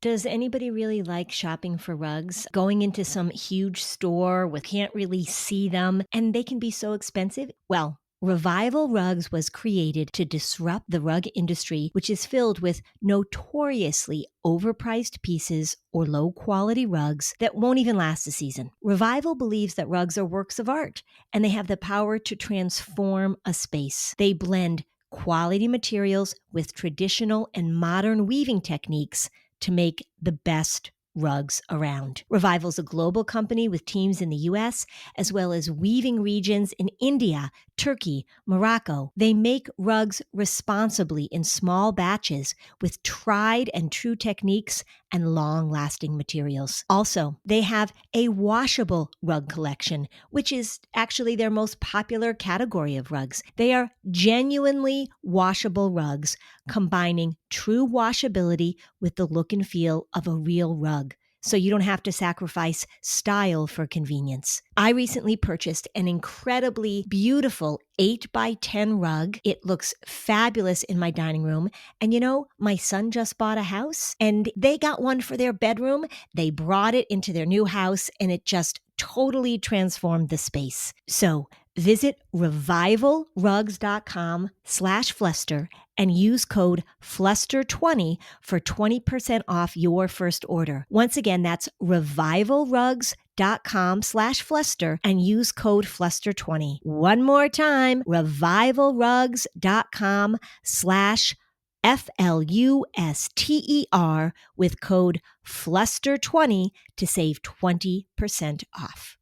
Does anybody really like shopping for rugs? Going into some huge store with can't really see them, and they can be so expensive? Well, Revival Rugs was created to disrupt the rug industry, which is filled with notoriously overpriced pieces or low-quality rugs that won't even last a season. Revival believes that rugs are works of art, and they have the power to transform a space. They blend quality materials with traditional and modern weaving techniques to make the best rugs around. Revival's a global company with teams in the U.S. as well as weaving regions in India, Turkey, Morocco. They make rugs responsibly in small batches with tried and true techniques and long-lasting materials. Also, they have a washable rug collection, which is actually their most popular category of rugs. They are genuinely washable rugs, combining true washability with the look and feel of a real rug, so you don't have to sacrifice style for convenience. I recently purchased an incredibly beautiful 8x10 rug. It looks fabulous in my dining room. And you know, my son just bought a house and they got one for their bedroom. They brought it into their new house and it just totally transformed the space. So visit revivalrugs.com/Fluster and use code Fluster20 for 20% off your first order. Once again, that's revivalrugs.com/Fluster and use code Fluster20. One more time, revivalrugs.com/FLUSTER with code Fluster20 to save 20% off.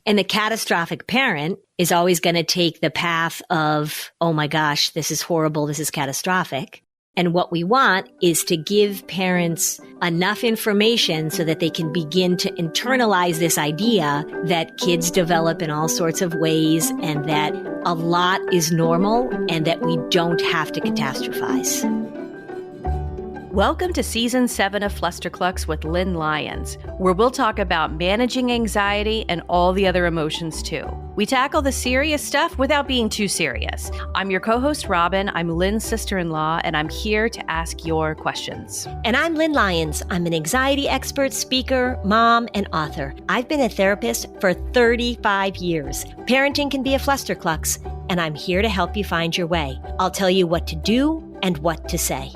And the catastrophic parent is always going to take the path of, oh my gosh, this is horrible, this is catastrophic. And what we want is to give parents enough information so that they can begin to internalize this idea that kids develop in all sorts of ways and that a lot is normal and that we don't have to catastrophize. Welcome to Season 7 of Flusterclux with Lynn Lyons, where we'll talk about managing anxiety and all the other emotions too. We tackle the serious stuff without being too serious. I'm your co-host, Robin. I'm Lynn's sister-in-law, and I'm here to ask your questions. And I'm Lynn Lyons. I'm an anxiety expert, speaker, mom, and author. I've been a therapist for 35 years. Parenting can be a Flusterclux, and I'm here to help you find your way. I'll tell you what to do and what to say.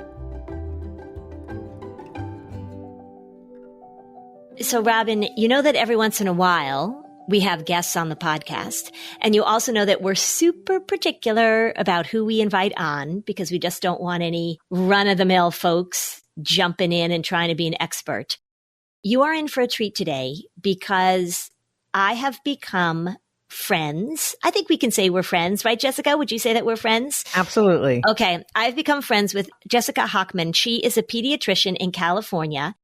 So, Robin, you know that every once in a while we have guests on the podcast, and you also know that we're super particular about who we invite on because we just don't want any run-of-the-mill folks jumping in and trying to be an expert. You are in for a treat today because I have become friends. I think we can say we're friends, right, Jessica? Would you say that we're friends? Absolutely. Okay. I've become friends with Jessica Hochman. She is a pediatrician in California.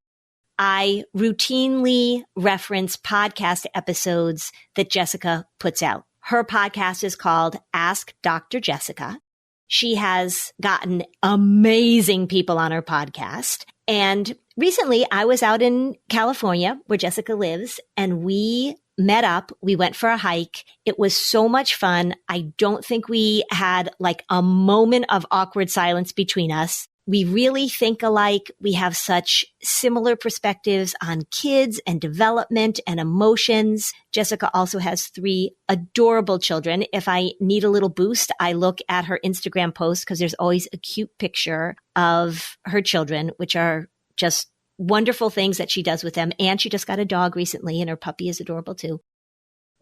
I routinely reference podcast episodes that Jessica puts out. Her podcast is called Ask Dr. Jessica. She has gotten amazing people on her podcast. And recently I was out in California where Jessica lives and we met up. We went for a hike. It was so much fun. I don't think we had like a moment of awkward silence between us. We really think alike. We have such similar perspectives on kids and development and emotions. Jessica also has 3 adorable children. If I need a little boost, I look at her Instagram post because there's always a cute picture of her children, which are just wonderful things that she does with them. And she just got a dog recently and her puppy is adorable too.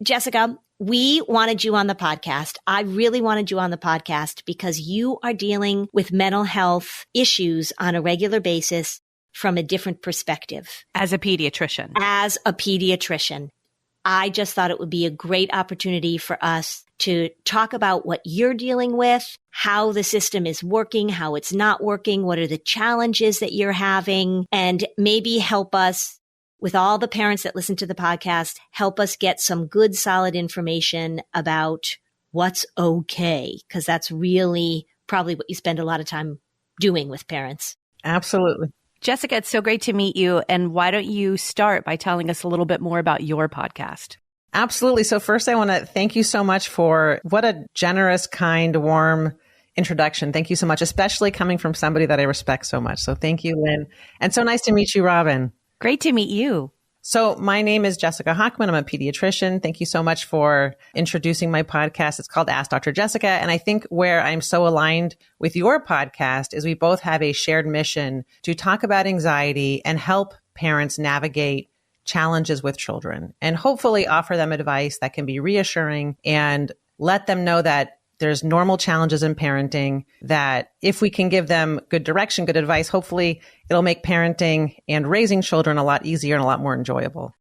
Jessica, we wanted you on the podcast. I really wanted you on the podcast because you are dealing with mental health issues on a regular basis from a different perspective. As a pediatrician. I just thought it would be a great opportunity for us to talk about what you're dealing with, how the system is working, how it's not working, what are the challenges that you're having, and maybe help us with all the parents that listen to the podcast, help us get some good, solid information about what's okay, because that's really probably what you spend a lot of time doing with parents. Absolutely. Jessica, it's so great to meet you. And why don't you start by telling us a little bit more about your podcast? Absolutely. So first, I want to thank you so much for what a generous, kind, warm introduction. Thank you so much, especially coming from somebody that I respect so much. So thank you, Lynn. And so nice to meet you, Robin. Great to meet you. So my name is Jessica Hochman. I'm a pediatrician. Thank you so much for introducing my podcast. It's called Ask Dr. Jessica. And I think where I'm so aligned with your podcast is we both have a shared mission to talk about anxiety and help parents navigate challenges with children and hopefully offer them advice that can be reassuring and let them know that there's normal challenges in parenting, that if we can give them good direction, good advice, hopefully it'll make parenting and raising children a lot easier and a lot more enjoyable.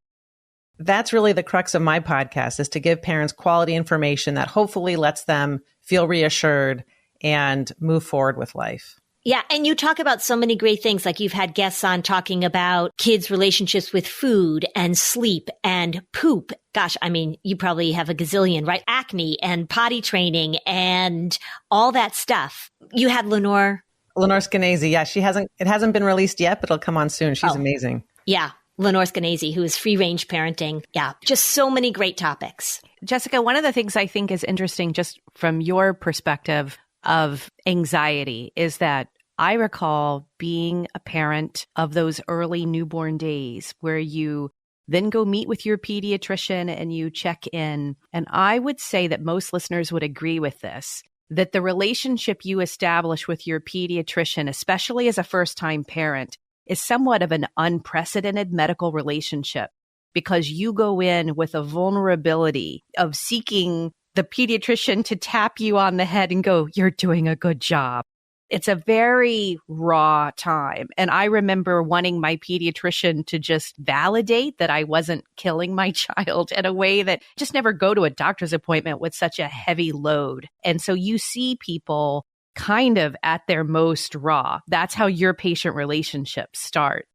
That's really the crux of my podcast, is to give parents quality information that hopefully lets them feel reassured and move forward with life. Yeah. And you talk about so many great things. Like you've had guests on talking about kids' relationships with food and sleep and poop. Gosh, I mean, you probably have a gazillion, right? Acne and potty training and all that stuff. You had Lenore Skenazy. Yeah, it hasn't been released yet, but it'll come on soon. She's amazing. Yeah. Lenore Skenazy, who is free range parenting. Yeah. Just so many great topics. Jessica, one of the things I think is interesting just from your perspective of anxiety is that I recall being a parent of those early newborn days where you then go meet with your pediatrician and you check in. And I would say that most listeners would agree with this, that the relationship you establish with your pediatrician, especially as a first-time parent, is somewhat of an unprecedented medical relationship because you go in with a vulnerability of seeking the pediatrician to tap you on the head and go, "You're doing a good job." It's a very raw time. And I remember wanting my pediatrician to just validate that I wasn't killing my child in a way that just never go to a doctor's appointment with such a heavy load. And so you see people kind of at their most raw. That's how your patient relationships start.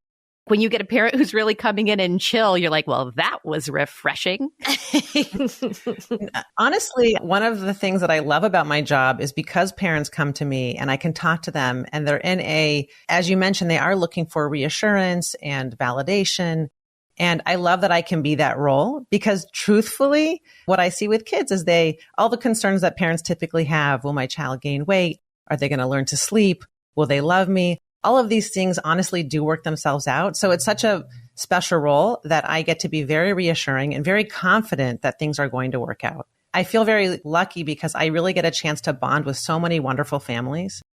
When you get a parent who's really coming in and chill, you're like, well, that was refreshing. Honestly, one of the things that I love about my job is because parents come to me and I can talk to them and they're as you mentioned, they are looking for reassurance and validation. And I love that I can be that role because truthfully, what I see with kids is all the concerns that parents typically have. Will my child gain weight? Are they going to learn to sleep? Will they love me? All of these things honestly do work themselves out. So it's such a special role that I get to be very reassuring and very confident that things are going to work out. I feel very lucky because I really get a chance to bond with so many wonderful families.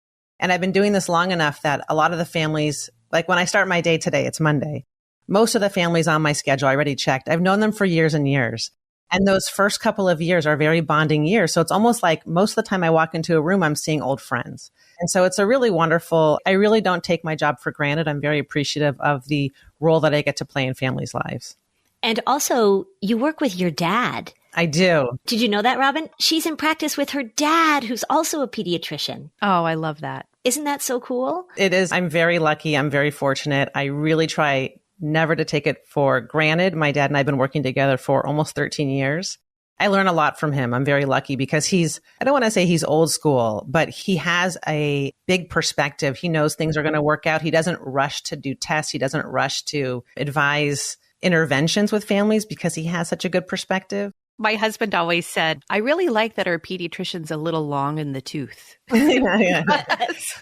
And I've been doing this long enough that a lot of the families, like when I start my day today, it's Monday. Most of the families on my schedule, I already checked. I've known them for years and years. And those first couple of years are very bonding years. So it's almost like most of the time I walk into a room, I'm seeing old friends. And so it's a really wonderful, I really don't take my job for granted. I'm very appreciative of the role that I get to play in families' lives. And also, you work with your dad. I do. Did you know that, Robin? She's in practice with her dad, who's also a pediatrician. Oh, I love that. Isn't that so cool? It is. I'm very lucky. I'm very fortunate. I really try never to take it for granted. My dad and I have been working together for almost 13 years. I learn a lot from him. I'm very lucky because I don't want to say he's old school, but he has a big perspective. He knows things are going to work out. He doesn't rush to do tests. He doesn't rush to advise interventions with families because he has such a good perspective. My husband always said, I really like that our pediatrician's a little long in the tooth. Yeah.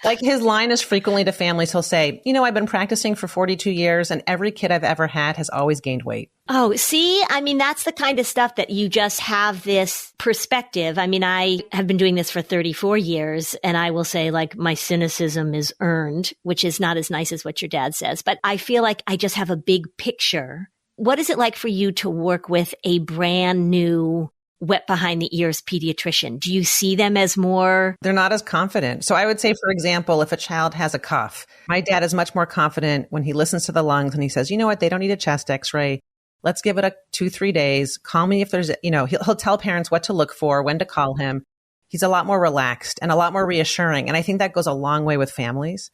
Like his line is frequently to families, he'll say, I've been practicing for 42 years and every kid I've ever had has always gained weight. Oh, see, I mean, that's the kind of stuff that you just have this perspective. I mean, I have been doing this for 34 years and I will say like my cynicism is earned, which is not as nice as what your dad says, but I feel like I just have a big picture. What is it like for you to work with a brand new wet behind the ears pediatrician? Do you see them as more? They're not as confident. So I would say, for example, if a child has a cough, my dad is much more confident when he listens to the lungs and he says, you know what, they don't need a chest x-ray. Let's give it 2-3 days. Call me if there's, he'll tell parents what to look for, when to call him. He's a lot more relaxed and a lot more reassuring. And I think that goes a long way with families.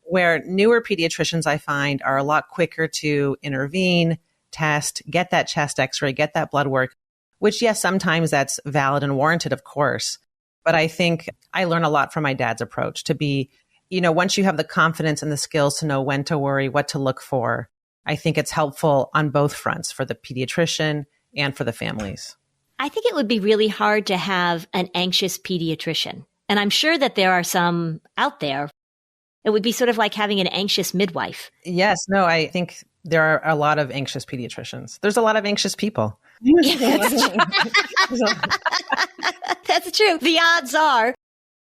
Where newer pediatricians, I find, are a lot quicker to intervene, test, get that chest x-ray, get that blood work, which, yes, sometimes that's valid and warranted, of course. But I think I learn a lot from my dad's approach to be, once you have the confidence and the skills to know when to worry, what to look for, I think it's helpful on both fronts for the pediatrician and for the families. I think it would be really hard to have an anxious pediatrician. And I'm sure that there are some out there. It would be sort of like having an anxious midwife. Yes. No, I think there are a lot of anxious pediatricians. There's a lot of anxious people. Yeah, that's true. The odds are.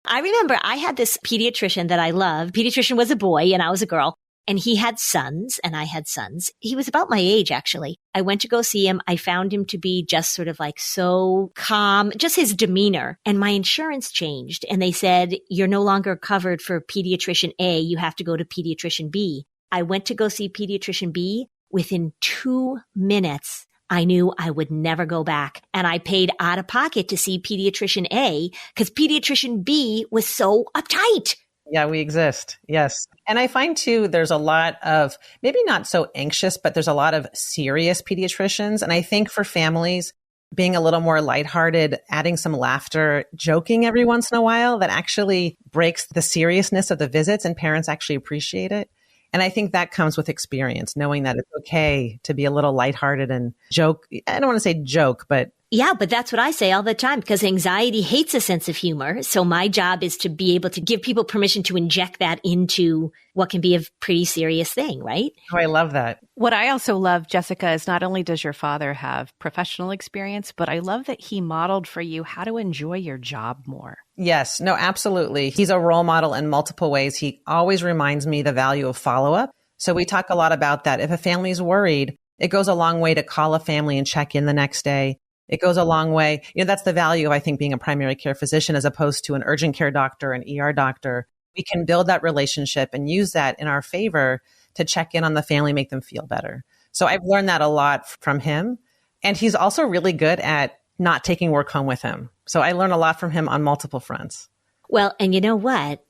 I remember I had this pediatrician that I loved. Pediatrician was a boy and I was a girl. And he had sons and I had sons. He was about my age, actually. I went to go see him. I found him to be just sort of like so calm, just his demeanor. And my insurance changed. And they said, you're no longer covered for pediatrician A. You have to go to pediatrician B. I went to go see pediatrician B. Within 2 minutes, I knew I would never go back. And I paid out of pocket to see pediatrician A because pediatrician B was so uptight. Yeah, we exist. Yes. And I find too, there's a lot of maybe not so anxious, but there's a lot of serious pediatricians. And I think for families, being a little more lighthearted, adding some laughter, joking every once in a while, that actually breaks the seriousness of the visits and parents actually appreciate it. And I think that comes with experience, knowing that it's okay to be a little lighthearted and joke. I don't want to say joke, but yeah, but that's what I say all the time because anxiety hates a sense of humor. So my job is to be able to give people permission to inject that into what can be a pretty serious thing, right? Oh, I love that. What I also love, Jessica, is not only does your father have professional experience, but I love that he modeled for you how to enjoy your job more. Yes, no, absolutely. He's a role model in multiple ways. He always reminds me the value of follow-up. So we talk a lot about that. If a family's worried, it goes a long way to call a family and check in the next day. It goes a long way. That's the value of, I think, being a primary care physician as opposed to an urgent care doctor, an ER doctor. We can build that relationship and use that in our favor to check in on the family, make them feel better. So I've learned that a lot from him. And he's also really good at not taking work home with him. So I learn a lot from him on multiple fronts. Well, and you know what?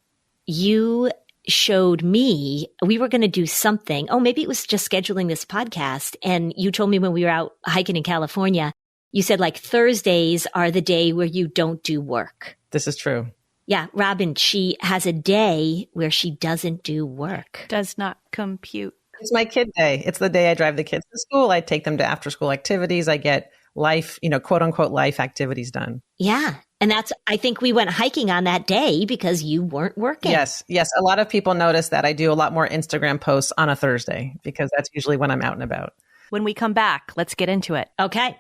You showed me we were going to do something. Oh, maybe it was just scheduling this podcast. And you told me when we were out hiking in California, you said like Thursdays are the day where you don't do work. This is true. Yeah. Robin, she has a day where she doesn't do work. Does not compute. It's my kid day. It's the day I drive the kids to school. I take them to after school activities. I get life, quote unquote, life activities done. Yeah. And I think we went hiking on that day because you weren't working. Yes. Yes. A lot of people notice that I do a lot more Instagram posts on a Thursday because that's usually when I'm out and about. When we come back, let's get into it. Okay.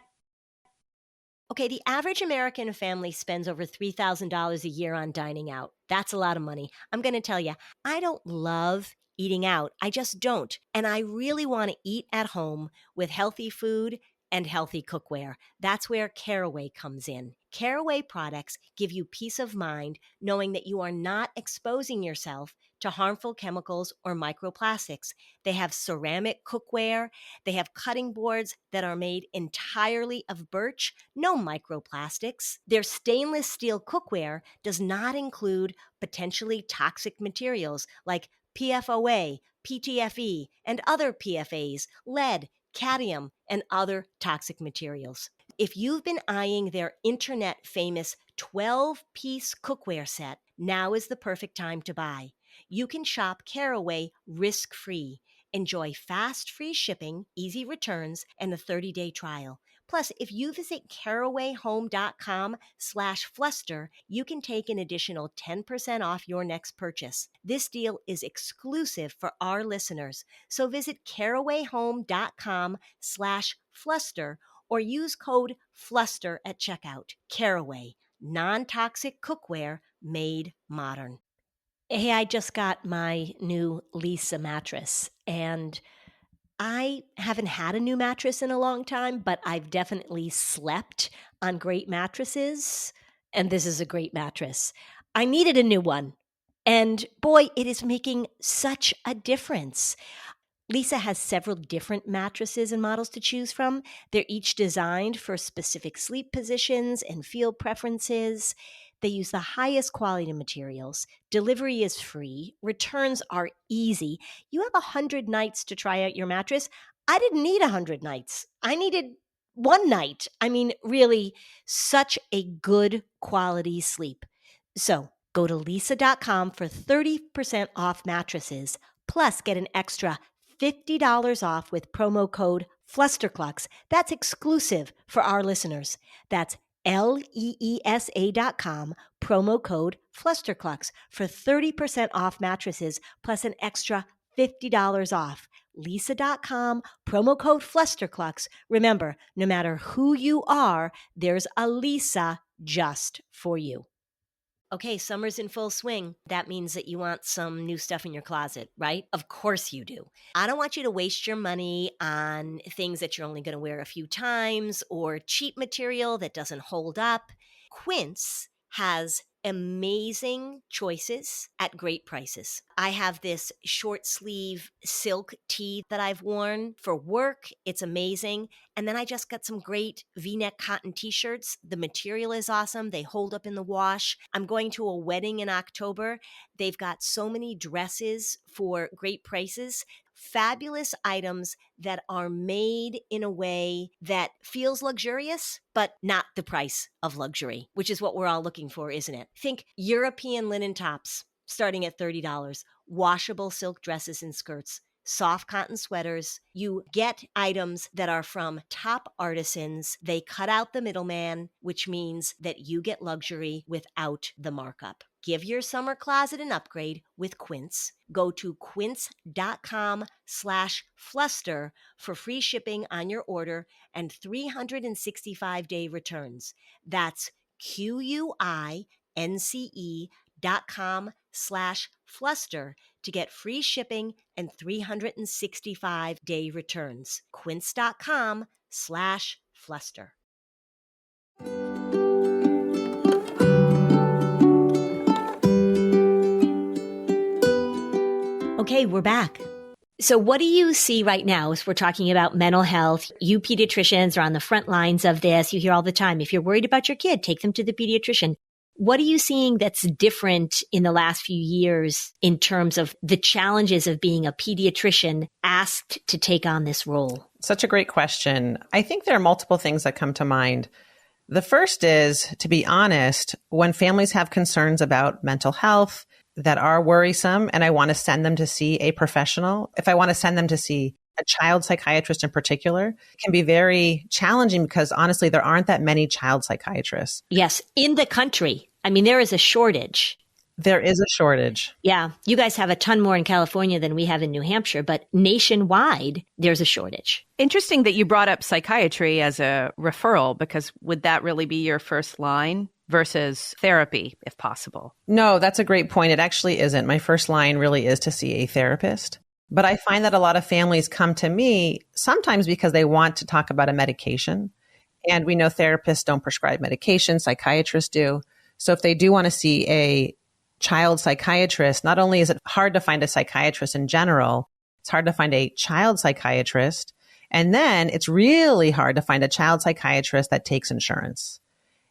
Okay, the average American family spends over $3,000 a year on dining out. That's a lot of money. I'm going to tell you, I don't love eating out. I just don't. And I really want to eat at home with healthy food and healthy cookware. That's where Caraway comes in. Caraway products give you peace of mind knowing that you are not exposing yourself to harmful chemicals or microplastics. They have ceramic cookware. They have cutting boards that are made entirely of birch, no microplastics. Their stainless steel cookware does not include potentially toxic materials like PFOA, PTFE, and other PFAs, lead, cadmium, and other toxic materials. If you've been eyeing their internet famous 12-piece cookware set, now is the perfect time to buy. You can shop Caraway risk-free. Enjoy fast free shipping, easy returns, and a 30-day trial. Plus, if you visit carawayhome.com/fluster, you can take an additional 10% off your next purchase. This deal is exclusive for our listeners. So visit carawayhome.com/fluster or use code FLUSTER at checkout. Caraway, non-toxic cookware made modern. Hey, I just got my new Lisa mattress, and I haven't had a new mattress in a long time, but I've definitely slept on great mattresses, and this is a great mattress. I needed a new one, and boy, it is making such a difference. Lisa has several different mattresses and models to choose from. They're each designed for specific sleep positions and feel preferences. They use the highest quality materials. Delivery is free. Returns are easy. You have 100 nights to try out your mattress. I didn't need 100 nights. I needed one night. I mean, really, such a good quality sleep. So go to lisa.com for 30% off mattresses, plus get an extra $50 off with promo code Flusterclux. That's exclusive for our listeners. That's LEESA.com, promo code Flusterclux for 30% off mattresses plus an extra $50 off. Lisa.com, promo code Flusterclux. Remember, no matter who you are, there's a Lisa just for you. Okay, summer's in full swing. That means that you want some new stuff in your closet, right? Of course you do. I don't want you to waste your money on things that you're only going to wear a few times or cheap material that doesn't hold up. Quince has amazing choices at great prices. I have this short sleeve silk tee that I've worn for work. It's amazing. And then I just got some great V-neck cotton t-shirts. The material is awesome. They hold up in the wash. I'm going to a wedding in October. They've got so many dresses for great prices. Fabulous items that are made in a way that feels luxurious, but not the price of luxury, which is what we're all looking for, isn't it? Think European linen tops starting at $30, washable silk dresses and skirts, soft cotton sweaters. You get items that are from top artisans. They cut out the middleman, which means that you get luxury without the markup. Give your summer closet an upgrade with Quince. Go to quince.com/fluster for free shipping on your order and 365-day returns. That's QUINCE.com/fluster to get free shipping and 365-day returns. Quince.com/fluster. Okay, we're back. So what do you see right now as we're talking about mental health? You pediatricians are on the front lines of this. You hear all the time, if you're worried about your kid, take them to the pediatrician. What are you seeing that's different in the last few years in terms of the challenges of being a pediatrician asked to take on this role? Such a great question. I think there are multiple things that come to mind. The first is, to be honest, when families have concerns about mental health that are worrisome, and I want to send them to see a professional, if I want to send them to see a child psychiatrist in particular, it can be very challenging because honestly, there aren't that many child psychiatrists. Yes, in the country. I mean, there is a shortage. There is a shortage. Yeah. You guys have a ton more in California than we have in New Hampshire, but nationwide, there's a shortage. Interesting that you brought up psychiatry as a referral, because would that really be your first line versus therapy, if possible? No, that's a great point. It actually isn't. My first line really is to see a therapist. But I find that a lot of families come to me sometimes because they want to talk about a medication. And we know therapists don't prescribe medication, psychiatrists do. So if they do want to see a child psychiatrist, not only is it hard to find a psychiatrist in general, it's hard to find a child psychiatrist. And then it's really hard to find a child psychiatrist that takes insurance.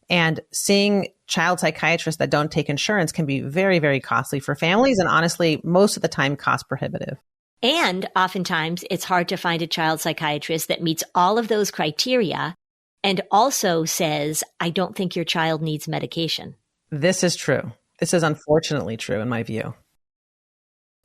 And seeing child psychiatrists that don't take insurance can be very, very costly for families. And honestly, most of the time cost prohibitive. And oftentimes it's hard to find a child psychiatrist that meets all of those criteria and also says, I don't think your child needs medication. This is true. This is unfortunately true in my view.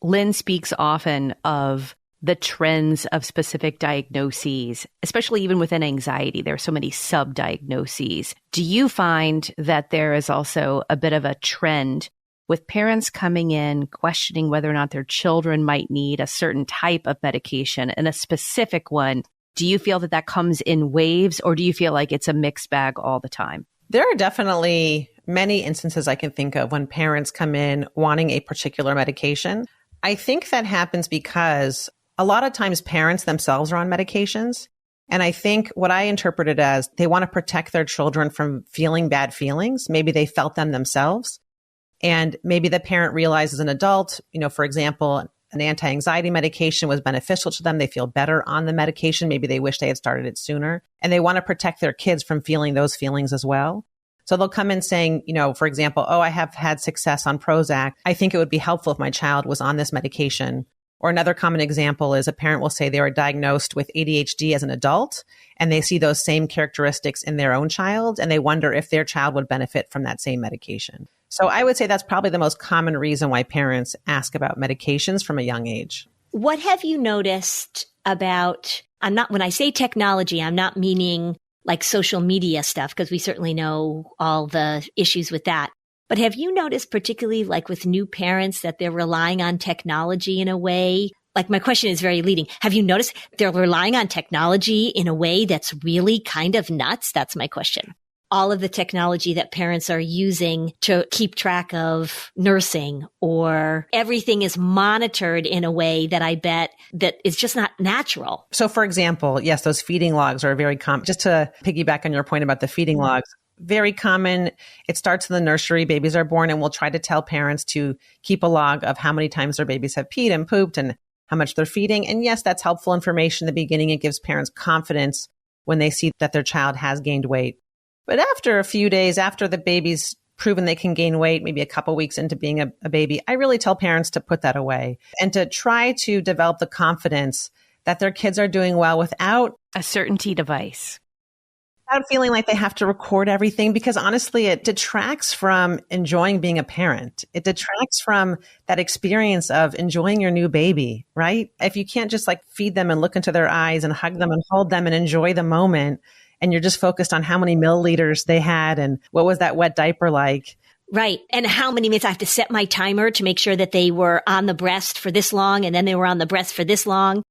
Lynn speaks often of the trends of specific diagnoses, especially even within anxiety. There are so many sub-diagnoses. Do you find that there is also a bit of a trend with parents coming in questioning whether or not their children might need a certain type of medication and a specific one? Do you feel that that comes in waves, or do you feel like it's a mixed bag all the time? There are definitely many instances I can think of when parents come in wanting a particular medication. I think that happens because a lot of times parents themselves are on medications. And I think what I interpret it as, they want to protect their children from feeling bad feelings. Maybe they felt them themselves. And maybe the parent realizes as an adult, for example, an anti-anxiety medication was beneficial to them. They feel better on the medication. Maybe they wish they had started it sooner. And they want to protect their kids from feeling those feelings as well. So they'll come in saying, for example, I have had success on Prozac. I think it would be helpful if my child was on this medication. Or another common example is a parent will say they were diagnosed with ADHD as an adult, and they see those same characteristics in their own child, and they wonder if their child would benefit from that same medication. So I would say that's probably the most common reason why parents ask about medications from a young age. What have you noticed about, when I say technology, I'm not meaning like social media stuff, because we certainly know all the issues with that. But have you noticed, particularly like with new parents, that they're relying on technology in a way? Like, my question is very leading. Have you noticed they're relying on technology in a way that's really kind of nuts? That's my question. All of the technology that parents are using to keep track of nursing, or everything is monitored in a way that I bet that is just not natural. So for example, yes, those feeding logs are very common. Just to piggyback on your point about the feeding logs, very common. It starts in the nursery. Babies are born, and we'll try to tell parents to keep a log of how many times their babies have peed and pooped and how much they're feeding. And yes, that's helpful information in the beginning. It gives parents confidence when they see that their child has gained weight. But after a few days, after the baby's proven they can gain weight, maybe a couple weeks into being a baby, I really tell parents to put that away and to try to develop the confidence that their kids are doing well without a certainty device. Without feeling like they have to record everything, because honestly, it detracts from enjoying being a parent. It detracts from that experience of enjoying your new baby, right? If you can't just like feed them and look into their eyes and hug them and hold them and enjoy the moment, and you're just focused on how many milliliters they had and what was that wet diaper like. Right. And how many minutes I have to set my timer to make sure that they were on the breast for this long and then they were on the breast for this long.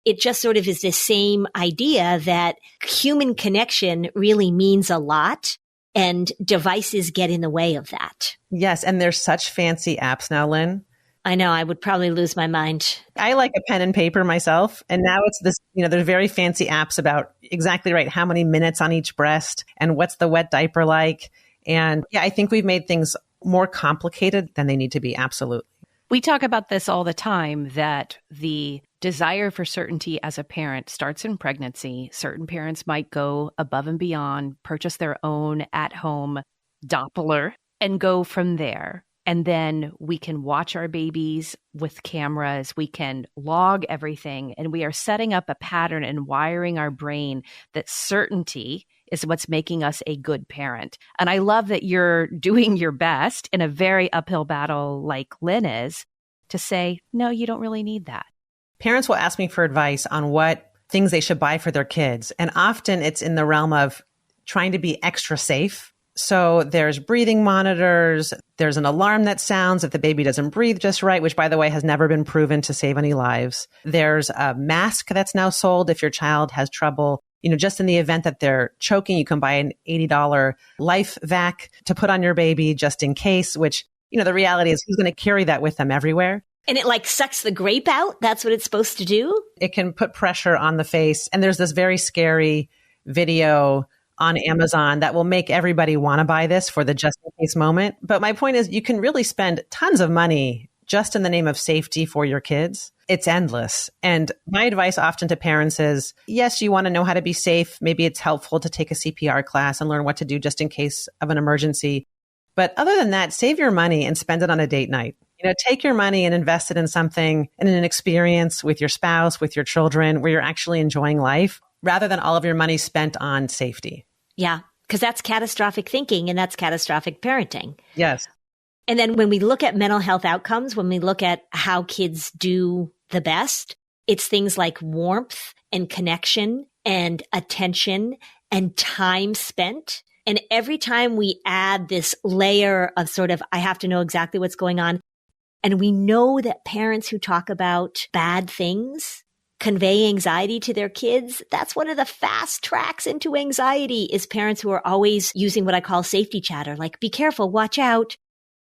It just sort of is this same idea that human connection really means a lot, and devices get in the way of that. Yes. And there's such fancy apps now, Lynn. I know. I would probably lose my mind. I like a pen and paper myself. And now it's this, there's very fancy apps about exactly right how many minutes on each breast and what's the wet diaper like. And yeah, I think we've made things more complicated than they need to be. Absolutely. We talk about this all the time, that the desire for certainty as a parent starts in pregnancy. Certain parents might go above and beyond, purchase their own at-home Doppler, and go from there. And then we can watch our babies with cameras. We can log everything. And we are setting up a pattern and wiring our brain that certainty is what's making us a good parent. And I love that you're doing your best in a very uphill battle like Lynn is to say, no, you don't really need that. Parents will ask me for advice on what things they should buy for their kids. And often it's in the realm of trying to be extra safe. So there's breathing monitors. There's an alarm that sounds if the baby doesn't breathe just right, which, by the way, has never been proven to save any lives. There's a mask that's now sold if your child has trouble. Just in the event that they're choking, you can buy an $80 life vac to put on your baby just in case, which, the reality is who's going to carry that with them everywhere? And it like sucks the grape out. That's what it's supposed to do. It can put pressure on the face. And there's this very scary video on Amazon that will make everybody want to buy this for the just in case moment. But my point is, you can really spend tons of money just in the name of safety for your kids. It's endless. And my advice often to parents is, yes, you want to know how to be safe. Maybe it's helpful to take a CPR class and learn what to do just in case of an emergency. But other than that, save your money and spend it on a date night. Take your money and invest it in something, in an experience with your spouse, with your children, where you're actually enjoying life, rather than all of your money spent on safety. Yeah, because that's catastrophic thinking and that's catastrophic parenting. Yes. And then when we look at mental health outcomes, when we look at how kids do the best, it's things like warmth and connection and attention and time spent. And every time we add this layer of sort of, I have to know exactly what's going on. And we know that parents who talk about bad things convey anxiety to their kids. That's one of the fast tracks into anxiety, is parents who are always using what I call safety chatter, like, be careful, watch out,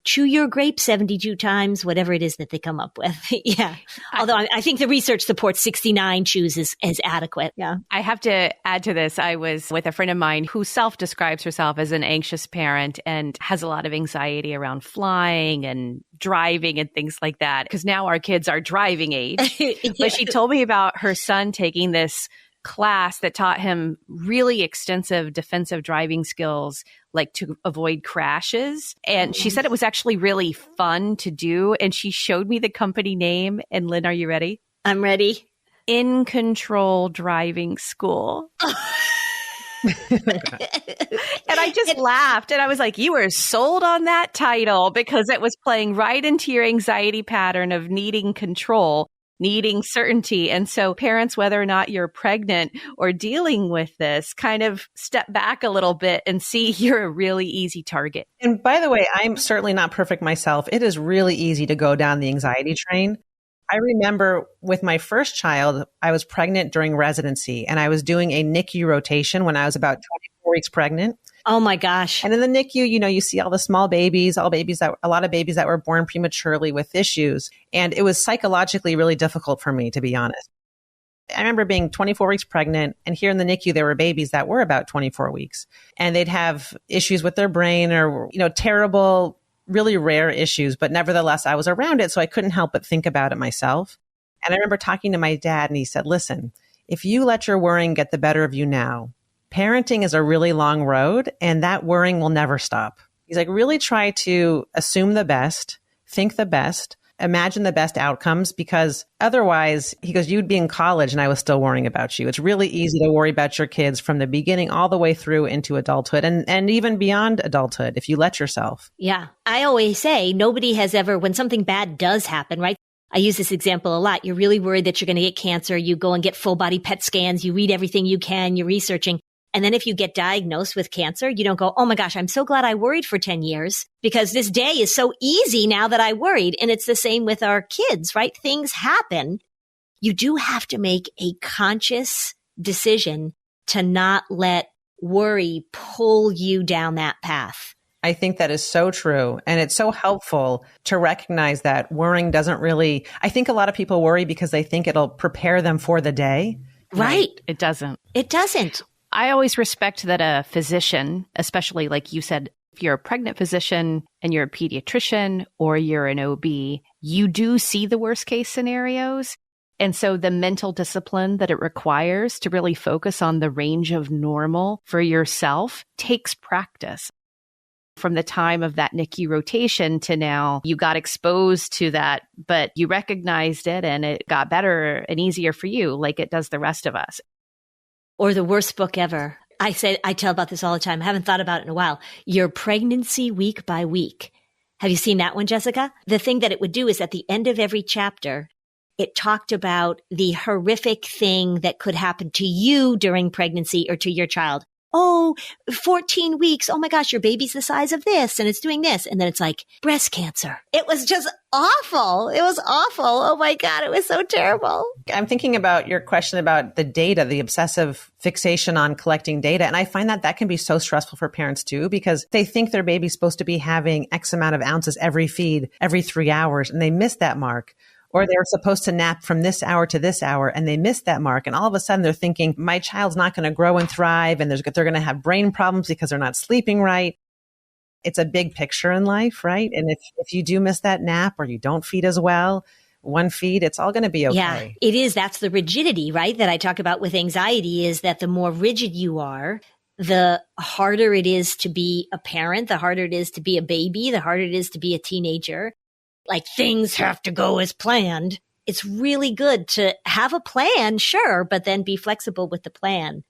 chew your grape 72 times, whatever it is that they come up with. Yeah. Although I think the research supports 69 chews is adequate. Yeah. I have to add to this. I was with a friend of mine who self-describes herself as an anxious parent and has a lot of anxiety around flying and driving and things like that, because now our kids are driving age. Yeah. But she told me about her son taking this class that taught him really extensive defensive driving skills, like to avoid crashes. And she said it was actually really fun to do. And she showed me the company name. And Lynn, are you ready? I'm ready. In Control Driving School. And I just laughed. And I was like, you were sold on that title, because it was playing right into your anxiety pattern of needing control. needing certainty. And so parents, whether or not you're pregnant or dealing with this, kind of step back a little bit and see you're a really easy target. And by the way, I'm certainly not perfect myself. It is really easy to go down the anxiety train. I remember with my first child, I was pregnant during residency and I was doing a NICU rotation when I was about 24 weeks pregnant. Oh my gosh. And in the NICU, you see all the small babies, a lot of babies that were born prematurely with issues. And it was psychologically really difficult for me, to be honest. I remember being 24 weeks pregnant, and here in the NICU, there were babies that were about 24 weeks and they'd have issues with their brain or, terrible, really rare issues. But nevertheless, I was around it, so I couldn't help but think about it myself. And I remember talking to my dad and he said, listen, if you let your worrying get the better of you now, parenting is a really long road and that worrying will never stop. He's like, really try to assume the best, think the best, imagine the best outcomes, because otherwise, he goes, you'd be in college and I was still worrying about you. It's really easy to worry about your kids from the beginning all the way through into adulthood and even beyond adulthood if you let yourself. Yeah. I always say nobody has ever, when something bad does happen, right? I use this example a lot. You're really worried that you're going to get cancer. You go and get full body PET scans. You read everything you can. You're researching. And then if you get diagnosed with cancer, you don't go, oh my gosh, I'm so glad I worried for 10 years because this day is so easy now that I worried. And it's the same with our kids, right? Things happen. You do have to make a conscious decision to not let worry pull you down that path. I think that is so true. And it's so helpful to recognize that worrying doesn't really, I think a lot of people worry because they think it'll prepare them for the day. Right. It doesn't. It doesn't. I always respect that a physician, especially like you said, if you're a pregnant physician and you're a pediatrician or you're an OB, you do see the worst case scenarios. And so the mental discipline that it requires to really focus on the range of normal for yourself takes practice. From the time of that NICU rotation to now, you got exposed to that, but you recognized it and it got better and easier for you like it does the rest of us. Or the worst book ever. I tell about this all the time. I haven't thought about it in a while. Your Pregnancy Week by Week. Have you seen that one, Jessica? The thing that it would do is at the end of every chapter, it talked about the horrific thing that could happen to you during pregnancy or to your child. Oh, 14 weeks. Oh my gosh, your baby's the size of this and it's doing this. And then it's like breast cancer. It was just awful. It was awful. Oh my God, it was so terrible. I'm thinking about your question about the data, the obsessive fixation on collecting data. And I find that can be so stressful for parents too, because they think their baby's supposed to be having X amount of ounces every feed, every 3 hours, and they miss that mark. Or they're supposed to nap from this hour to this hour and they missed that mark. And all of a sudden they're thinking, my child's not going to grow and thrive and they're going to have brain problems because they're not sleeping right. It's a big picture in life, right? And if you do miss that nap or you don't feed as well, one feed, it's all going to be okay. Yeah, it is. That's the rigidity, right? That I talk about with anxiety is that the more rigid you are, the harder it is to be a parent, the harder it is to be a baby, the harder it is to be a teenager. Like things have to go as planned. It's really good to have a plan, sure, but then be flexible with the plan.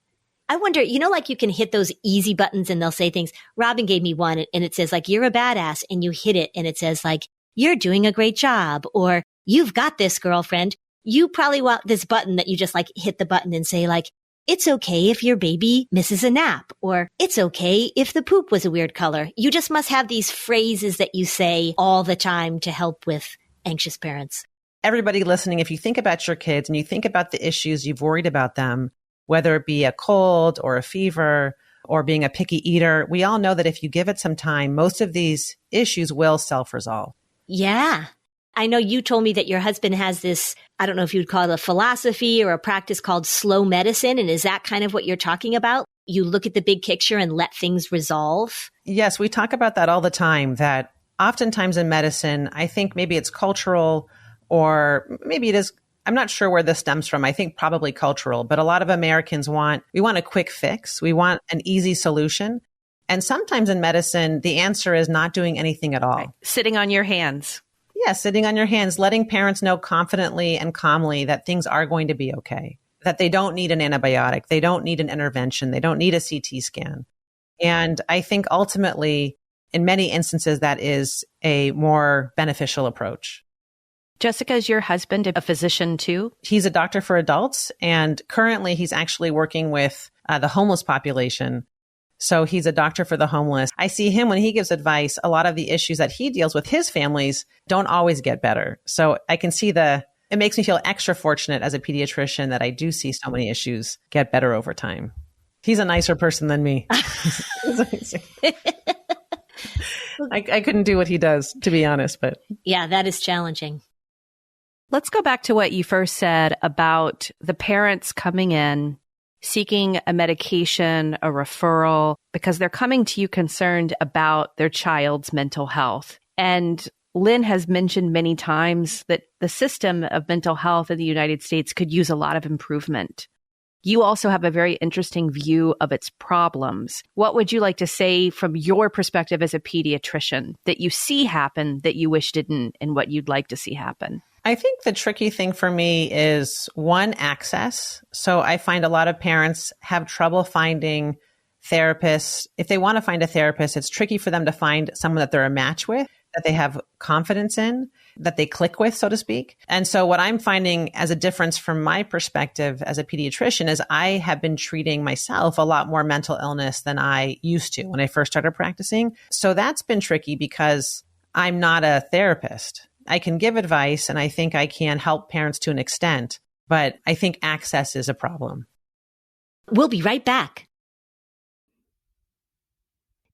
I wonder, like you can hit those easy buttons and they'll say things. Robin gave me one and it says like, you're a badass, and you hit it and it says like, you're doing a great job, or you've got this, girlfriend. You probably want this button that you just like hit the button and say like, it's okay if your baby misses a nap, or it's okay if the poop was a weird color. You just must have these phrases that you say all the time to help with anxious parents. Everybody listening, if you think about your kids and you think about the issues you've worried about them, whether it be a cold or a fever or being a picky eater, we all know that if you give it some time, most of these issues will self-resolve. Yeah. I know you told me that your husband has this, I don't know if you'd call it a philosophy or a practice called slow medicine. And is that kind of what you're talking about? You look at the big picture and let things resolve? Yes, we talk about that all the time, that oftentimes in medicine, I think maybe it's cultural or maybe it is, I'm not sure where this stems from. I think probably cultural, but a lot of Americans we want a quick fix. We want an easy solution. And sometimes in medicine, the answer is not doing anything at all. Right. Sitting on your hands. Yeah, sitting on your hands, letting parents know confidently and calmly that things are going to be okay, that they don't need an antibiotic, they don't need an intervention, they don't need a CT scan. And I think ultimately, in many instances, that is a more beneficial approach. Jessica, is your husband a physician too? He's a doctor for adults, and currently he's actually working with the homeless population. So he's a doctor for the homeless. I see him when he gives advice, a lot of the issues that he deals with his families don't always get better. So I can see it makes me feel extra fortunate as a pediatrician that I do see so many issues get better over time. He's a nicer person than me. I couldn't do what he does, to be honest, but yeah, that is challenging. Let's go back to what you first said about the parents coming in, seeking a medication, a referral, because they're coming to you concerned about their child's mental health. And Lynn has mentioned many times that the system of mental health in the United States could use a lot of improvement. You also have a very interesting view of its problems. What would you like to say from your perspective as a pediatrician that you see happen that you wish didn't, and what you'd like to see happen? I think the tricky thing for me is one, access. So I find a lot of parents have trouble finding therapists. If they want to find a therapist, it's tricky for them to find someone that they're a match with, that they have confidence in, that they click with, so to speak. And so what I'm finding as a difference from my perspective as a pediatrician is I have been treating myself a lot more mental illness than I used to when I first started practicing. So that's been tricky because I'm not a therapist. I can give advice and I think I can help parents to an extent, but I think access is a problem. We'll be right back.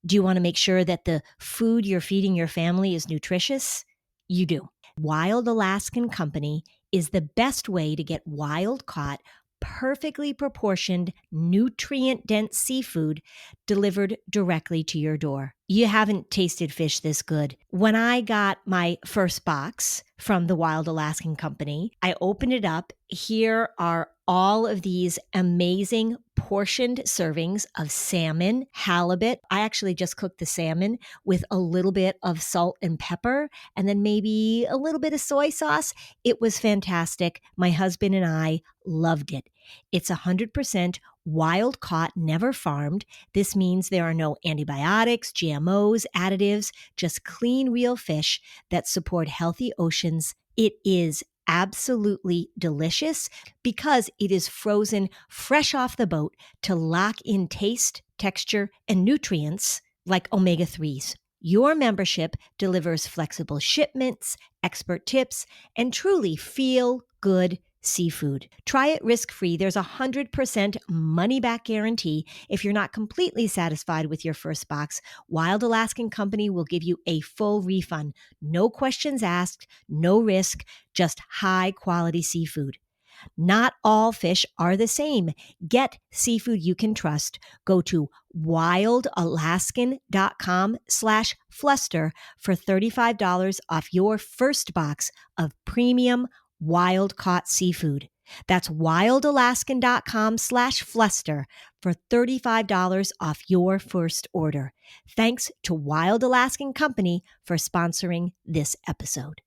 Do you want to make sure that the food you're feeding your family is nutritious? You do. Wild Alaskan Company is the best way to get wild-caught, perfectly proportioned, nutrient-dense seafood delivered directly to your door. You haven't tasted fish this good. When I got my first box from the Wild Alaskan Company, I opened it up. Here are all of these amazing portioned servings of salmon, halibut. I actually just cooked the salmon with a little bit of salt and pepper and then maybe a little bit of soy sauce. It was fantastic. My husband and I loved it. It's 100% wild caught, never farmed. This means there are no antibiotics, GMOs, additives, just clean, real fish that support healthy oceans. It is absolutely delicious because it is frozen fresh off the boat to lock in taste, texture, and nutrients like omega-3s. Your membership delivers flexible shipments, expert tips, and truly feel-good seafood. Try it risk-free. There's a 100% money-back guarantee. If you're not completely satisfied with your first box, Wild Alaskan Company will give you a full refund. No questions asked, no risk, just high-quality seafood. Not all fish are the same. Get seafood you can trust. Go to wildalaskan.com/fluster for $35 off your first box of premium wild-caught seafood. That's wildalaskan.com/fluster for $35 off your first order. Thanks to Wild Alaskan Company for sponsoring this episode.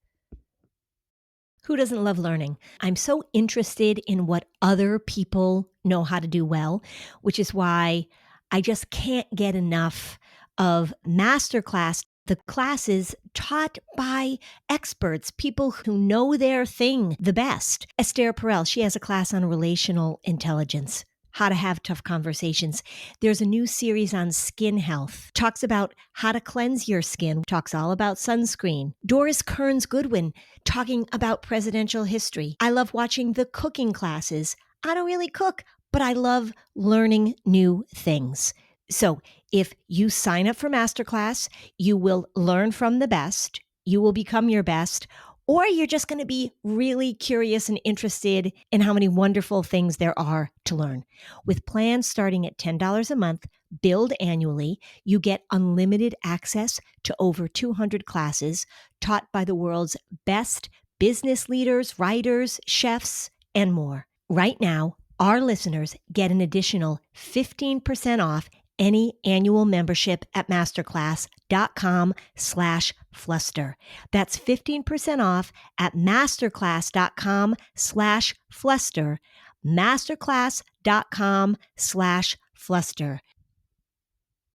Who doesn't love learning? I'm so interested in what other people know how to do well, which is why I just can't get enough of Masterclass, the classes taught by experts, people who know their thing the best. Esther Perel, she has a class on relational intelligence, how to have tough conversations. There's a new series on skin health, talks about how to cleanse your skin, talks all about sunscreen. Doris Kearns Goodwin talking about presidential history. I love watching the cooking classes. I don't really cook, but I love learning new things. So if you sign up for Masterclass, you will learn from the best, you will become your best, or you're just going to be really curious and interested in how many wonderful things there are to learn. With plans starting at $10 a month, billed annually, you get unlimited access to over 200 classes taught by the world's best business leaders, writers, chefs, and more. Right now, our listeners get an additional 15% off any annual membership at masterclass.com/fluster. That's 15% off at masterclass.com/fluster. Masterclass.com/fluster.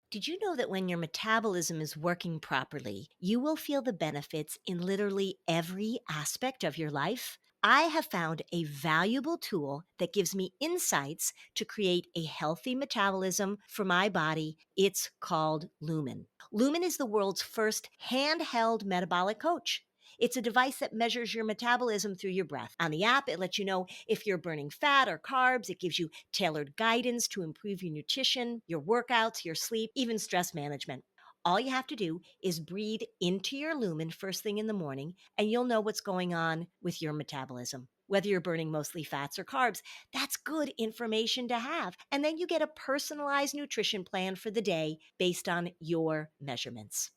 Did you know that when your metabolism is working properly, you will feel the benefits in literally every aspect of your life? I have found a valuable tool that gives me insights to create a healthy metabolism for my body. It's called Lumen. Lumen is the world's first handheld metabolic coach. It's a device that measures your metabolism through your breath. On the app, it lets you know if you're burning fat or carbs. It gives you tailored guidance to improve your nutrition, your workouts, your sleep, even stress management. All you have to do is breathe into your Lumen first thing in the morning, and you'll know what's going on with your metabolism. Whether you're burning mostly fats or carbs, that's good information to have. And then you get a personalized nutrition plan for the day based on your measurements.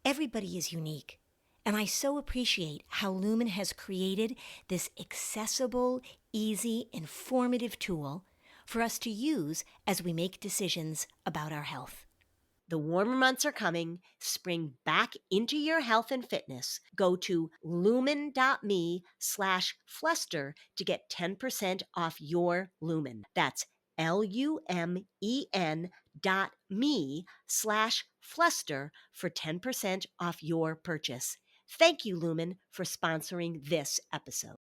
Everybody is unique. And I so appreciate how Lumen has created this accessible, easy, informative tool for us to use as we make decisions about our health. The warmer months are coming. Spring back into your health and fitness. Go to lumen.me/fluster to get 10% off your Lumen. That's LUMEN.me/fluster for 10% off your purchase. Thank you, Lumen, for sponsoring this episode.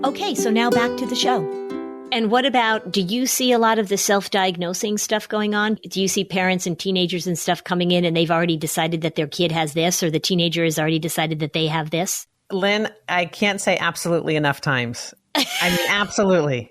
Okay, so now back to the show. And what about, do you see a lot of the self-diagnosing stuff going on? Do you see parents and teenagers and stuff coming in and they've already decided that their kid has this, or the teenager has already decided that they have this? Lynn, I can't say absolutely enough times. I mean, absolutely.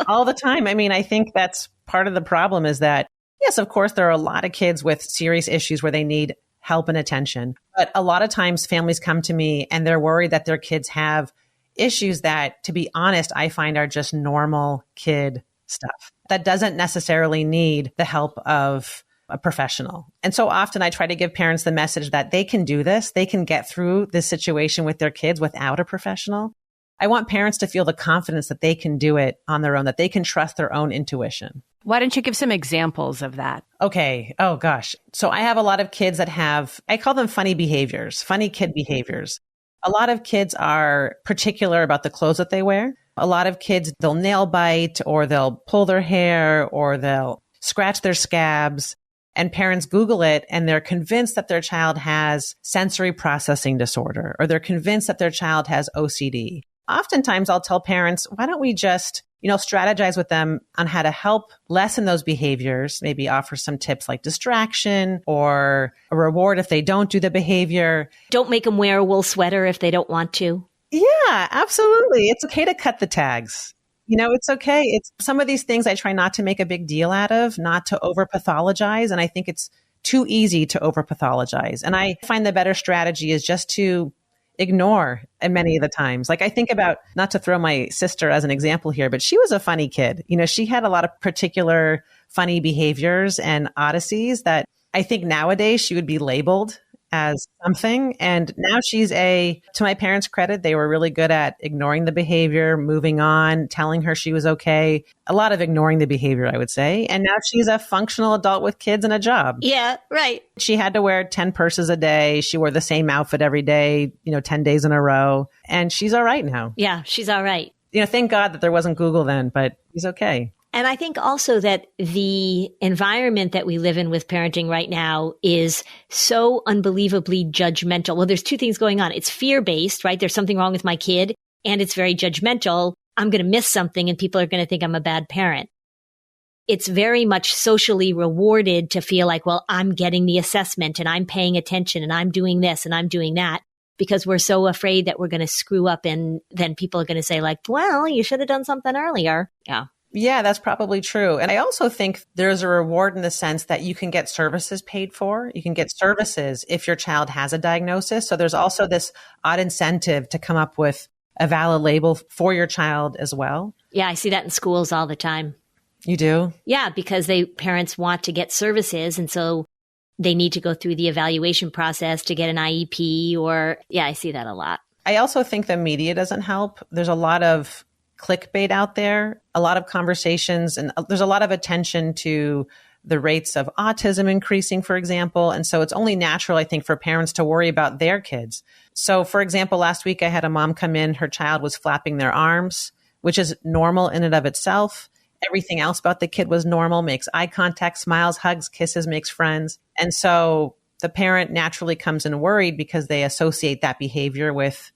All the time. I mean, I think that's part of the problem is that, yes, of course, there are a lot of kids with serious issues where they need help and attention. But a lot of times families come to me and they're worried that their kids have issues that, to be honest, I find are just normal kid stuff that doesn't necessarily need the help of a professional. And so often I try to give parents the message that they can do this. They can get through this situation with their kids without a professional. I want parents to feel the confidence that they can do it on their own, that they can trust their own intuition. Why don't you give some examples of that? Okay. Oh, gosh. So I have a lot of kids that have, I call them funny behaviors, funny kid behaviors. A lot of kids are particular about the clothes that they wear. A lot of kids, they'll nail bite or they'll pull their hair or they'll scratch their scabs. And parents Google it and they're convinced that their child has sensory processing disorder or they're convinced that their child has OCD. Oftentimes I'll tell parents, why don't we just, strategize with them on how to help lessen those behaviors, maybe offer some tips like distraction or a reward if they don't do the behavior. Don't make them wear a wool sweater if they don't want to. Yeah, absolutely. It's okay to cut the tags. It's okay. It's some of these things I try not to make a big deal out of, not to over pathologize. And I think it's too easy to over pathologize. And I find the better strategy is just to ignore many of the times. Like I think about, not to throw my sister as an example here, but she was a funny kid. She had a lot of particular funny behaviors and odysseys that I think nowadays she would be labeled as something. And now to my parents' credit, they were really good at ignoring the behavior, moving on, telling her she was okay. A lot of ignoring the behavior, I would say. And now she's a functional adult with kids and a job. Yeah, right. She had to wear 10 purses a day. She wore the same outfit every day, 10 days in a row. And she's all right now. Yeah, she's all right. Thank God that there wasn't Google then, but she's okay. And I think also that the environment that we live in with parenting right now is so unbelievably judgmental. Well, there's two things going on. It's fear-based, right? There's something wrong with my kid, and it's very judgmental. I'm going to miss something and people are going to think I'm a bad parent. It's very much socially rewarded to feel like, well, I'm getting the assessment and I'm paying attention and I'm doing this and I'm doing that, because we're so afraid that we're going to screw up and then people are going to say like, well, you should have done something earlier. Yeah. Yeah, that's probably true. And I also think there's a reward in the sense that you can get services paid for. You can get services if your child has a diagnosis. So there's also this odd incentive to come up with a valid label for your child as well. Yeah, I see that in schools all the time. You do? Yeah, because parents want to get services. And so they need to go through the evaluation process to get an IEP I see that a lot. I also think the media doesn't help. There's a lot of clickbait out there, a lot of conversations, and there's a lot of attention to the rates of autism increasing, for example. And so it's only natural, I think, for parents to worry about their kids. So, for example, last week I had a mom come in, her child was flapping their arms which is normal in and of itself. Everything else about the kid was normal, makes eye contact, smiles, hugs, kisses, makes friends. And so the parent naturally comes in worried because they associate that behavior with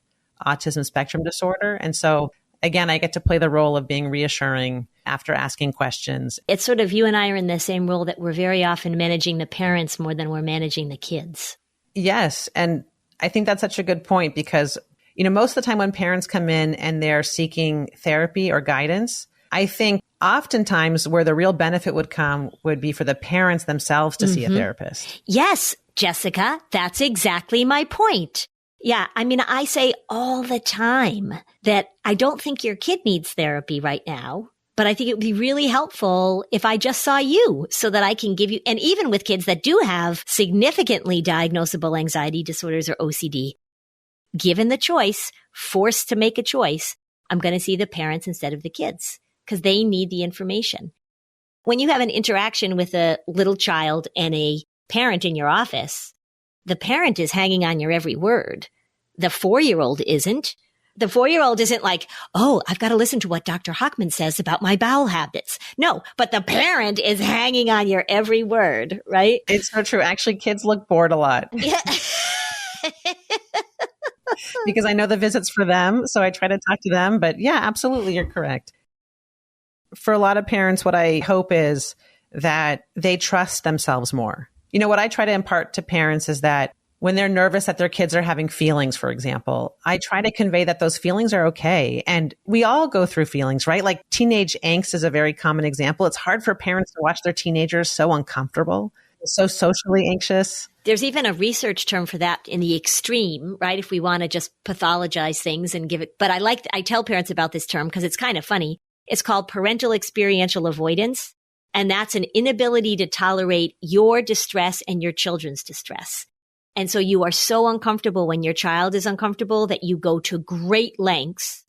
autism spectrum disorder. And so again, I get to play the role of being reassuring after asking questions. It's sort of you and I are in the same role that we're very often managing the parents more than we're managing the kids. Yes. And I think that's such a good point because, most of the time when parents come in and they're seeking therapy or guidance, I think oftentimes where the real benefit would come would be for the parents themselves to see a therapist. Yes, Jessica, that's exactly my point. Yeah, I say all the time that I don't think your kid needs therapy right now, but I think it would be really helpful if I just saw you so that I can give you, and even with kids that do have significantly diagnosable anxiety disorders or OCD, given the choice, forced to make a choice, I'm going to see the parents instead of the kids because they need the information. When you have an interaction with a little child and a parent in your office, the parent is hanging on your every word. The 4-year-old isn't. The 4-year-old isn't like, oh, I've got to listen to what Dr. Hochman says about my bowel habits. No, but the parent is hanging on your every word, right? It's so true. Actually, kids look bored a lot. Yeah. Because I know the visit's for them, so I try to talk to them. But yeah, absolutely, you're correct. For a lot of parents, what I hope is that they trust themselves more. What I try to impart to parents is that when they're nervous that their kids are having feelings, for example, I try to convey that those feelings are okay. And we all go through feelings, right? Like teenage angst is a very common example. It's hard for parents to watch their teenagers so uncomfortable, so socially anxious. There's even a research term for that in the extreme, right? If we want to just pathologize things and give it. But I tell parents about this term because it's kind of funny. It's called parental experiential avoidance. And that's an inability to tolerate your distress and your children's distress. And so you are so uncomfortable when your child is uncomfortable that you go to great lengths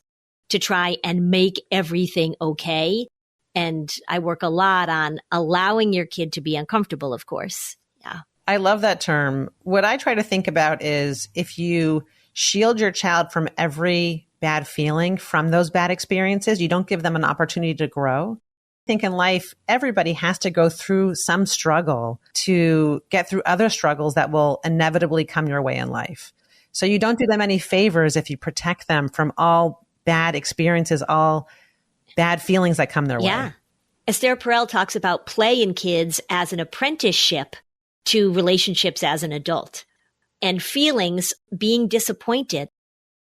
to try and make everything okay. And I work a lot on allowing your kid to be uncomfortable, of course. Yeah. I love that term. What I try to think about is if you shield your child from every bad feeling from those bad experiences, you don't give them an opportunity to grow. I think in life, everybody has to go through some struggle to get through other struggles that will inevitably come your way in life. So you don't do them any favors if you protect them from all bad experiences, all bad feelings that come their way. Esther Perel talks about play in kids as an apprenticeship to relationships as an adult and feelings being disappointed.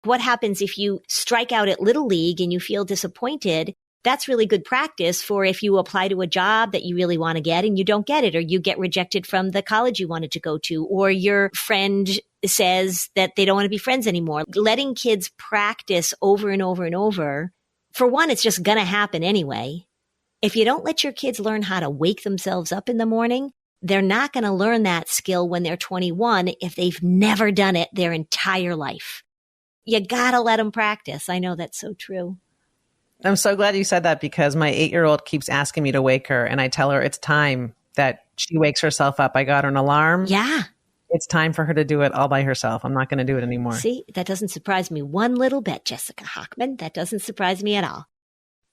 What happens if you strike out at Little League and you feel disappointed? That's really good practice for if you apply to a job that you really want to get and you don't get it, or you get rejected from the college you wanted to go to, or your friend says that they don't want to be friends anymore. Letting kids practice over and over and over. For one, it's just going to happen anyway. If you don't let your kids learn how to wake themselves up in the morning, they're not going to learn that skill when they're 21 if they've never done it their entire life. You got to let them practice. I know that's so true. I'm so glad you said that because my 8-year-old keeps asking me to wake her and I tell her it's time that she wakes herself up. I got her an alarm. Yeah. It's time for her to do it all by herself. I'm not going to do it anymore. See, that doesn't surprise me one little bit, Jessica Hochman. That doesn't surprise me at all.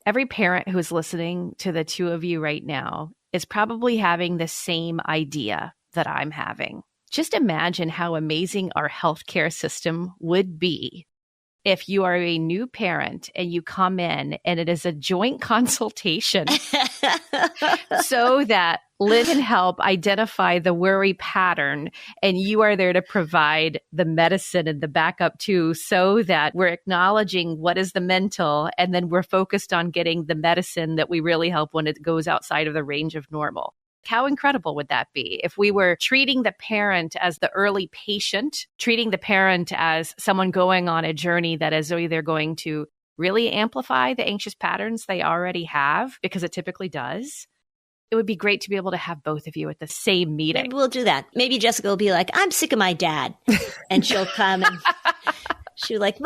Every parent who's listening to the two of you right now is probably having the same idea that I'm having. Just imagine how amazing our healthcare system would be if you are a new parent and you come in and it is a joint consultation so that Lynn can help identify the worry pattern and you are there to provide the medicine and the backup too, so that we're acknowledging what is the mental and then we're focused on getting the medicine that we really help when it goes outside of the range of normal. How incredible would that be if we were treating the parent as the early patient, treating the parent as someone going on a journey that is either going to really amplify the anxious patterns they already have, because it typically does. It would be great to be able to have both of you at the same meeting. Maybe we'll do that. Maybe Jessica will be like, I'm sick of my dad. And she'll come and she'll be like,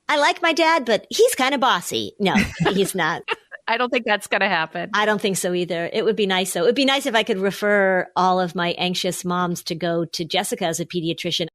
I like my dad, but he's kind of bossy. No, he's not. I don't think that's going to happen. I don't think so either. It would be nice, though. It would be nice if I could refer all of my anxious moms to go to Jessica as a pediatrician.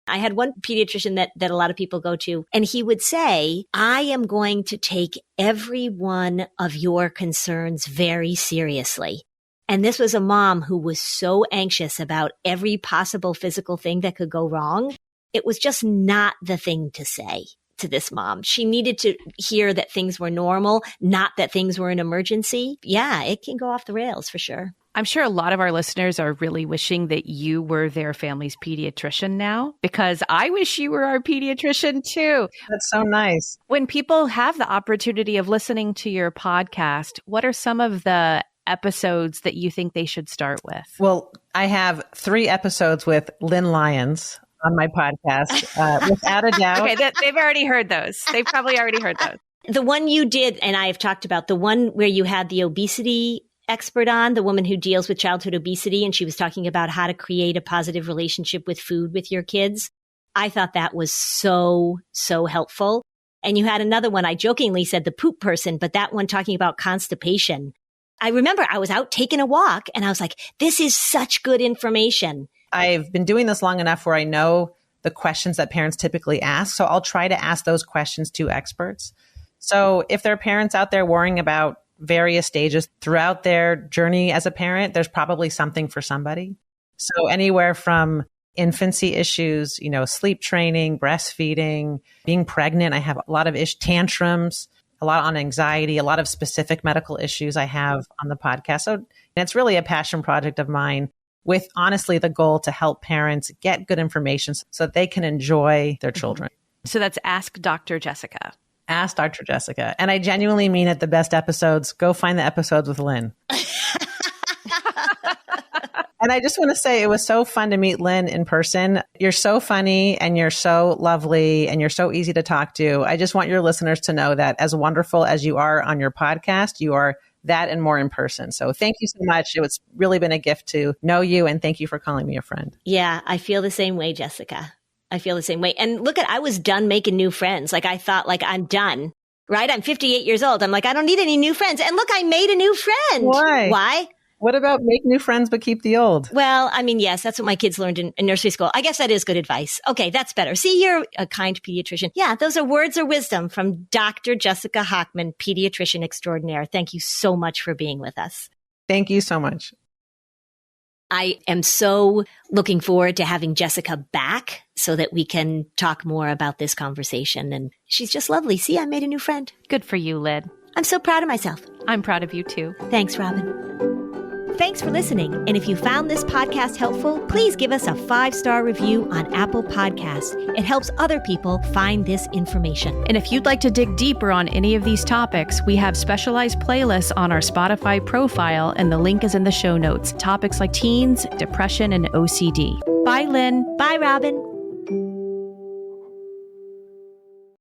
I had one pediatrician that a lot of people go to, and he would say, I am going to take every one of your concerns very seriously. And this was a mom who was so anxious about every possible physical thing that could go wrong. It was just not the thing to say to this mom. She needed to hear that things were normal, not that things were an emergency. Yeah, it can go off the rails for sure. I'm sure a lot of our listeners are really wishing that you were their family's pediatrician now, because I wish you were our pediatrician too. That's so nice. When people have the opportunity of listening to your podcast, what are some of the episodes that you think they should start with? Well, I have 3 episodes with Lynn Lyons on my podcast, without a doubt. Okay, they've already heard those. They've probably already heard those. The one you did, and I have talked about, the one where you had the obesity expert on, the woman who deals with childhood obesity, and she was talking about how to create a positive relationship with food with your kids. I thought that was so helpful. And you had another one, I jokingly said the poop person, but that one talking about constipation. I remember I was out taking a walk and I was like, this is such good information. I've been doing this long enough where I know the questions that parents typically ask. So I'll try to ask those questions to experts. So if there are parents out there worrying about various stages throughout their journey as a parent, there's probably something for somebody. So anywhere from infancy issues, sleep training, breastfeeding, being pregnant. I have a lot of tantrums, a lot on anxiety, a lot of specific medical issues I have on the podcast. So it's really a passion project of mine, with honestly the goal to help parents get good information so that they can enjoy their children. So that's Ask Dr. Jessica. Ask Dr. Jessica. And I genuinely mean it. The best episodes, go find the episodes with Lynn. And I just want to say it was so fun to meet Lynn in person. You're so funny and you're so lovely and you're so easy to talk to. I just want your listeners to know that as wonderful as you are on your podcast, you are that and more in person. So thank you so much. It's really been a gift to know you, and thank you for calling me a friend. Yeah, I feel the same way, Jessica. I feel the same way. And look, I was done making new friends. I thought I'm done, right? I'm 58 years old. I'm like, I don't need any new friends. And look, I made a new friend. Why? What about make new friends but keep the old? Well, yes, that's what my kids learned in nursery school. I guess that is good advice. Okay, that's better. See, you're a kind pediatrician. Yeah, those are words of wisdom from Dr. Jessica Hochman, pediatrician extraordinaire. Thank you so much for being with us. Thank you so much. I am so looking forward to having Jessica back so that we can talk more about this conversation. And she's just lovely. See, I made a new friend. Good for you, Lynn. I'm so proud of myself. I'm proud of you too. Thanks, Robin. Thanks for listening. And if you found this podcast helpful, please give us a 5-star review on Apple Podcasts. It helps other people find this information. And if you'd like to dig deeper on any of these topics, we have specialized playlists on our Spotify profile, and the link is in the show notes. Topics like teens, depression, and OCD. Bye, Lynn. Bye, Robin.